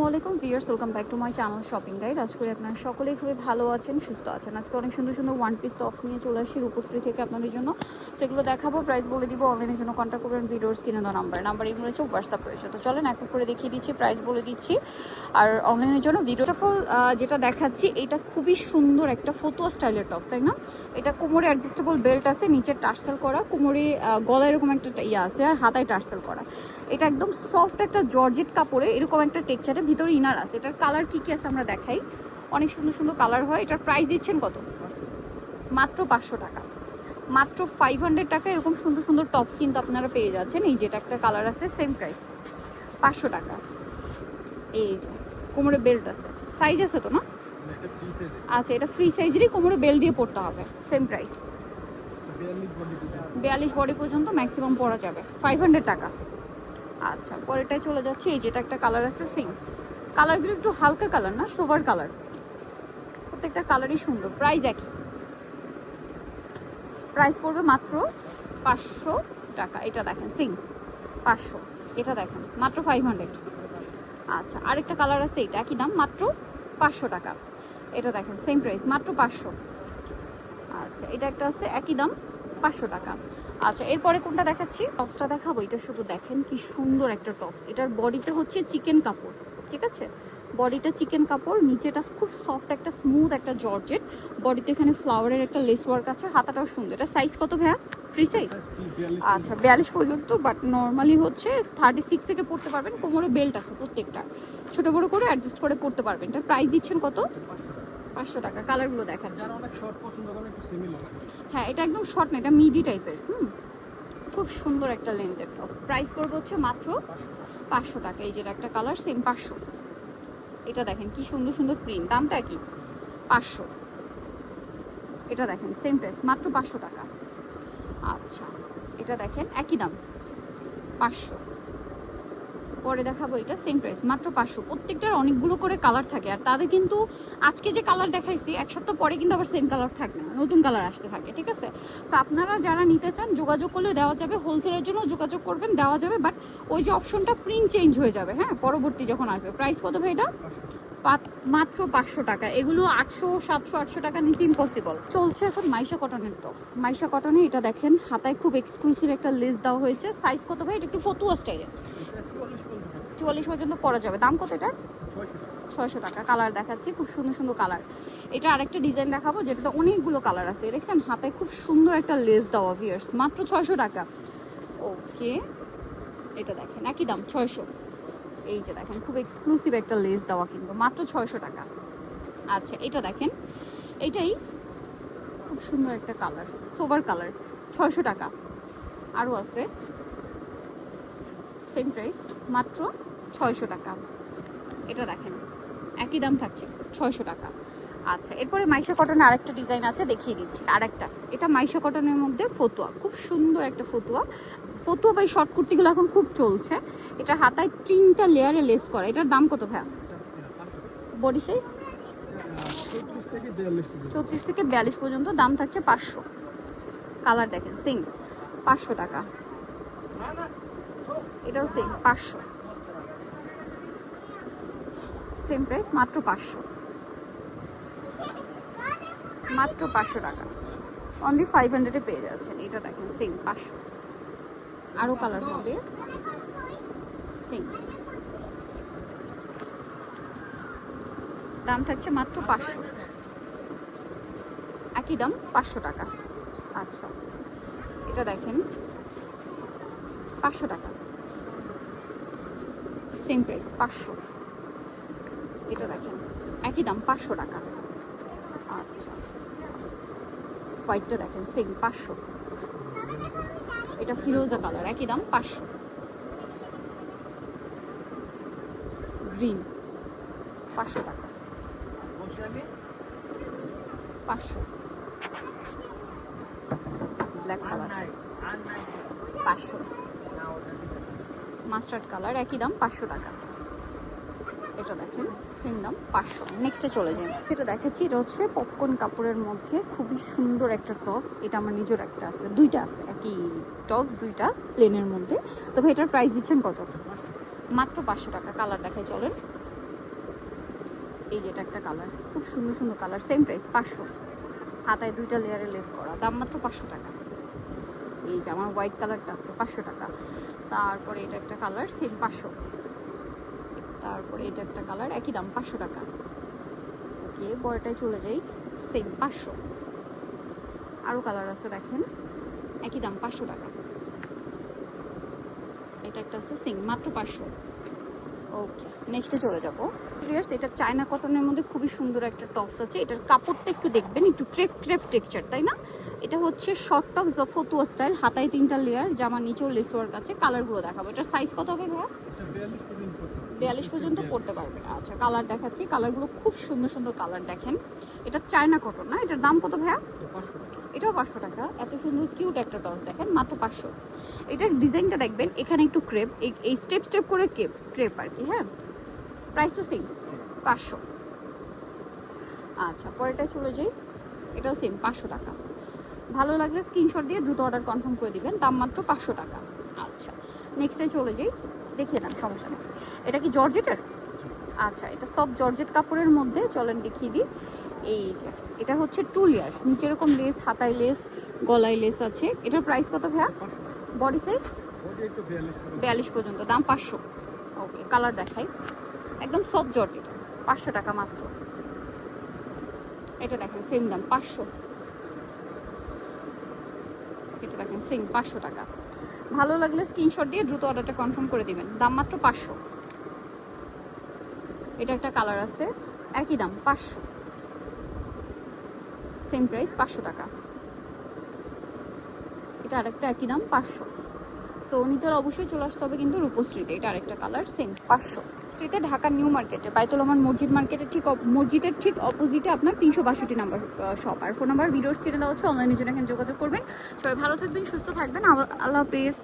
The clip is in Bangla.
আলাইকুম viewers, welcome back to my channel shopping guide. আজ করে আপনারা সকলেই খুবই ভালো আছেন, সুস্থ আছেন। আজকে অনেক সুন্দর সুন্দর ওয়ান পিস টপস নিয়ে চলে আসি রূপশ্রী থেকে আপনাদের জন্য। সেগুলো দেখাবো, প্রাইস বলে দিব। অনলাইনের জন্য কন্ট্যাক্ট করবেন ভিডিওর স্ক্রিনে দেওয়া নাম্বার এগুলো রয়েছে, হোয়াটসঅ্যাপ রয়েছে। তো চলেন এক এক করে দেখিয়ে দিচ্ছি, প্রাইস বলে দিচ্ছি। আর অনলাইনের জন্য ভিডিওটা ফুল যেটা দেখাচ্ছি, এটা খুবই সুন্দর একটা ফতুয়া স্টাইলের টপস, তাই না? এটা কোমরে অ্যাডজাস্টেবল বেল্ট আছে, নিচে টার্সেল করা, কোমরে গলায় এরকম একটা ইয়ে আছে, আর হাতায় টার্সেল করা। এটা একদম সফট একটা জর্জেট কাপড়ে এরকম একটা টেক্সচারের ভিতরে ইনার আছে। এটার কালার কী কী আছে আমরা দেখাই, অনেক সুন্দর সুন্দর কালার হয়। এটার প্রাইস দিচ্ছেন কত? মাত্র 500 টাকা, মাত্র 500 টাকা। এরকম সুন্দর সুন্দর টপস কিন্তু আপনারা পেয়ে যাচ্ছেন। এই যেটা একটা কালার আছে, সেম প্রাইস 500 টাকা। এই যে কোমরে বেল্ট আছে, সাইজ আছে তো না? আচ্ছা, এটা ফ্রি সাইজেরই, কোমরে বেল্ট দিয়ে পড়তে হবে, সেম প্রাইস 42 বডি পর্যন্ত ম্যাক্সিমাম পরা যাবে, 500 টাকা। আচ্ছা, পরেরটায় চলে যাচ্ছে। এই যেটা একটা কালার আছে, সেম কালারগুলো একটু হালকা কালার না, সোবার কালার, প্রত্যেকটা কালারই সুন্দর। প্রাইস একই, প্রাইস পড়বে মাত্র 500 টাকা। এটা দেখেন সিং 500, এটা দেখেন মাত্র 500। আচ্ছা, আরেকটা কালার আছে, এটা একই দাম, মাত্র 500 টাকা। এটা দেখেন সেম প্রাইস, মাত্র 500। আচ্ছা, এটা একটা আছে, একই দাম, 500 টাকা। আচ্ছা, এরপরে কোনটা দেখাচ্ছি? টপসটা দেখাবো। এটা শুধু দেখেন কি সুন্দর একটা টপস। এটার বডিতে হচ্ছে চিকেন কাপড়, ঠিক আছে? বডিটা চিকেন কাপড়, নিচেটা খুব সফট একটা স্মুথ একটা জর্জেট। বডিতে এখানে ফ্লাওয়ারের একটা লেস ওয়ার্ক আছে, হাতাটাও সুন্দর। এটা সাইজ কত ভাইয়া? Free size? আচ্ছা, 42 পর্যন্ত, বাট নর্মালি হচ্ছে 36 থেকে পড়তে পারবেন। কোমরে বেল্ট আছে প্রত্যেকটা, ছোটো বড়ো করে অ্যাডজাস্ট করে পড়তে পারবেন। এটার প্রাইস দিচ্ছেন কত? 500 টাকা। কালারগুলো দেখাচ্ছি। হ্যাঁ, এটা একদম শর্ট না, এটা মিডি টাইপের। খুব সুন্দর একটা লেন্থের টপস। প্রাইস পড়বে হচ্ছে মাত্র 500 টাকা। এই যেটা একটা কালার, সেম 500। এটা দেখেন কি সুন্দর সুন্দর প্রিন্ট, দামটা কি? 500। এটা দেখেন সেম প্রাইস, মাত্র 500 টাকা। আচ্ছা, এটা দেখেন একই দাম, 500। পরে দেখাবো, এটা সেম প্রাইস, মাত্র 500। প্রত্যেকটার অনেকগুলো করে কালার থাকে, আর তাদের কিন্তু আজকে যে কালার দেখাইছি এক সপ্তাহ পরে কিন্তু আবার সেম কালার থাকবে না, নতুন কালার আসতে থাকে, ঠিক আছে? সো আপনারা যারা নিতে চান যোগাযোগ করলে দেওয়া যাবে, হোলসেলের জন্য যোগাযোগ করবেন, দেওয়া যাবে। বাট ওই যে অপশনটা প্রিন্ট চেঞ্জ হয়ে যাবে, হ্যাঁ, পরবর্তী যখন আসবে। প্রাইস কত ভাই এটা? মাত্র 500 টাকা। এগুলো 800, 700, 800 টাকার নিচে ইম্পসিবল। চলছে এখন মাইশা কটনের টপস। মাইশা কটনে এটা দেখেন, হাতায় খুব এক্সক্লুসিভ একটা লেস দেওয়া হয়েছে। সাইজ কত ভাই? এটা একটু ফতুয়া স্টাইলের, 44 পর্যন্ত পরা যাবে। দাম কত এটা? 600 টাকা। কালার দেখাচ্ছি, খুব সুন্দর সুন্দর কালার। এটা আরেকটা ডিজাইন দেখাবো, যেটাতে অনেকগুলো কালার আছে। দেখছেন হাতায় খুব সুন্দর একটা লেস দেওয়া, ভিউয়ার্স, মাত্র 600 টাকা। ওকে, এটা দেখেন একই দাম, 600। এই যে দেখেন খুব এক্সক্লুসিভ একটা লেস দেওয়া, কিন্তু মাত্র 600 টাকা। আচ্ছা, এটা দেখেন, এইটাই খুব সুন্দর একটা কালার, সোভার কালার, 600 টাকা। আরও আছে, সেম প্রাইস, মাত্র 600 টাকা। এটা দেখেন একই দাম থাকছে, 600 টাকা। আচ্ছা, এরপরে মাইশা কটনের আরেকটা ডিজাইন আছে, দেখিয়ে দিচ্ছি। আরেকটা, এটা মাইশা কটনের মধ্যে ফতুয়া, খুব সুন্দর একটা ফতুয়া। ফতুয়া বা শর্ট কুর্তিগুলো এখন খুব চলছে। এটা হাতায় 3টা লেয়ারে লেস করা। এটার দাম কত ভাইয়া? বডি সাইজ 34 থেকে 42 পর্যন্ত, দাম থাকছে 500। কালার দেখেন সেম, 500 টাকা। এটাও সেম 500, সেম প্রাইস, মাত্র 500, মাত্র 500 টাকা। অনলি 500-এ পেয়ে যাচ্ছেন। এটা দেখেন সেম 500। আরও কালার হবে, সেম দাম থাকছে মাত্র 500, একই দাম 500 টাকা। আচ্ছা, এটা দেখেন 500 টাকা, সেম প্রাইস 500। এটা দেখেন একই দাম, 500 টাকা। আচ্ছা, হোয়াইটটা দেখেন সেম 500। এটা ফিরোজা কালার, একই দাম 500। গ্রিন 500 টাকা, 500। Black colour 500। মাস্টার্ড কালার, একই দাম 500 টাকা। এটা দেখেন সেম দাম 500। নেক্সটে চলে যান। যেটা দেখাচ্ছি, এটা হচ্ছে পপকর্ন কাপড়ের মধ্যে খুবই সুন্দর একটা টপস। এটা আমার নিজের একটা আছে, দুইটা আছে একই টপস, দুইটা প্লেনের মধ্যে। তবে এটার প্রাইস দিচ্ছেন কত? মাত্র 500 টাকা। কালার দেখাই চলেন, এই যে এটা একটা কালার, খুব সুন্দর সুন্দর কালার, সেম প্রাইস 500। হাতায় 2টা লেয়ারে লেস করা, দাম মাত্র 500 টাকা। এই যে আমার হোয়াইট কালারটা আছে 500 টাকা। তারপরে এটা একটা কালার, সেম 500। তারপরে এটা একটা কালার, একই দাম 500 টাকা। ওকে, পরেরটায় চলে যাই, সেম 500। আরও কালার আছে দেখেন, একই দাম 500 টাকা। এটা একটা আছে সেম, মাত্র 500। ওকে, নেক্সটে চলে যাবো। ভিউয়ার্স, এটা চায়না কটনের মধ্যে খুবই সুন্দর একটা টপস আছে। এটার কাপড়টা একটু দেখবেন, একটু ক্রেপ ক্রেপ টেক্সচার, তাই না? এটা হচ্ছে শর্ট টপস বা ফতুয়া স্টাইল, হাতায় 3টা লেয়ার, জামা নিচেও লেস ওয়ার্ক আছে। কালারগুলো দেখাবো। এটার সাইজ কত হবে ভাইয়া? 42 পর্যন্ত পড়তে পারবেন। আচ্ছা, কালার দেখাচ্ছি। কালারগুলো খুব সুন্দর সুন্দর কালার দেখেন। এটা চায়না কটন না? এটার দাম কত ভাইয়া? এটাও 500 টাকা। এত সুন্দর কিউট একটা টপস দেখেন, মাত্র 500। এটার ডিজাইনটা দেখবেন, এখানে একটু ক্রেপ, এই স্টেপ স্টেপ করে ক্রেপ আর কি। হ্যাঁ, প্রাইস তো সেম, 500। আচ্ছা, পরেরটায় চলে যাই। এটাও সেম 500 টাকা। ভালো লাগলে স্ক্রিনশট দিয়ে দ্রুত অর্ডার কনফার্ম করে দিবেন, দাম মাত্র 500 টাকা। আচ্ছা, নেক্সটে চলে যাই, দেখিয়ে দেন, সমস্যা নেই। এটা কি জর্জেটের? আচ্ছা, এটা সব জর্জেট কাপড়ের মধ্যে, চলেন দেখিয়ে দিই। এই যে এটা হচ্ছে 2 লেয়ার, নিচে এরকম লেস, হাতায় লেস, গলায় লেস আছে। এটার প্রাইস কত ভাইয়া? বডি সাইজ 42 পর্যন্ত, দাম 500। ওকে, কালার দেখাই। একদম সব জর্জেট, 500 টাকা মাত্র। এটা দেখেন, সেম দাম 500। এটা দেখেন, সেম 500 টাকা। ভালো লাগলে স্ক্রিনশট দিয়ে দ্রুত অর্ডারটা কনফার্ম করে দিবেন, দাম মাত্র 500। এটা একটা কালার আছে, একই দাম 500, সেম প্রাইস 500 টাকা। এটা আরেকটা একই দাম 500। সো নিতে অবশ্যই চলে আসতে হবে কিন্তু রূপশ্রীতে। এটা আরেকটা কালার, সেম 500। শ্রীতে, ঢাকা নিউ মার্কেটে, বাইতুল রহমান মসজিদ মার্কেটের মসজিদের ঠিক অপোজিটে আপনার 362 নাম্বার শপ। আর ফোন নাম্বার ভিডিওস কিনে দেওয়া হচ্ছে, অনলাইনে জন্য এখানে যোগাযোগ করবেন। সবাই ভালো থাকবেন, সুস্থ থাকবেন, আল্লাহ হাফেজ।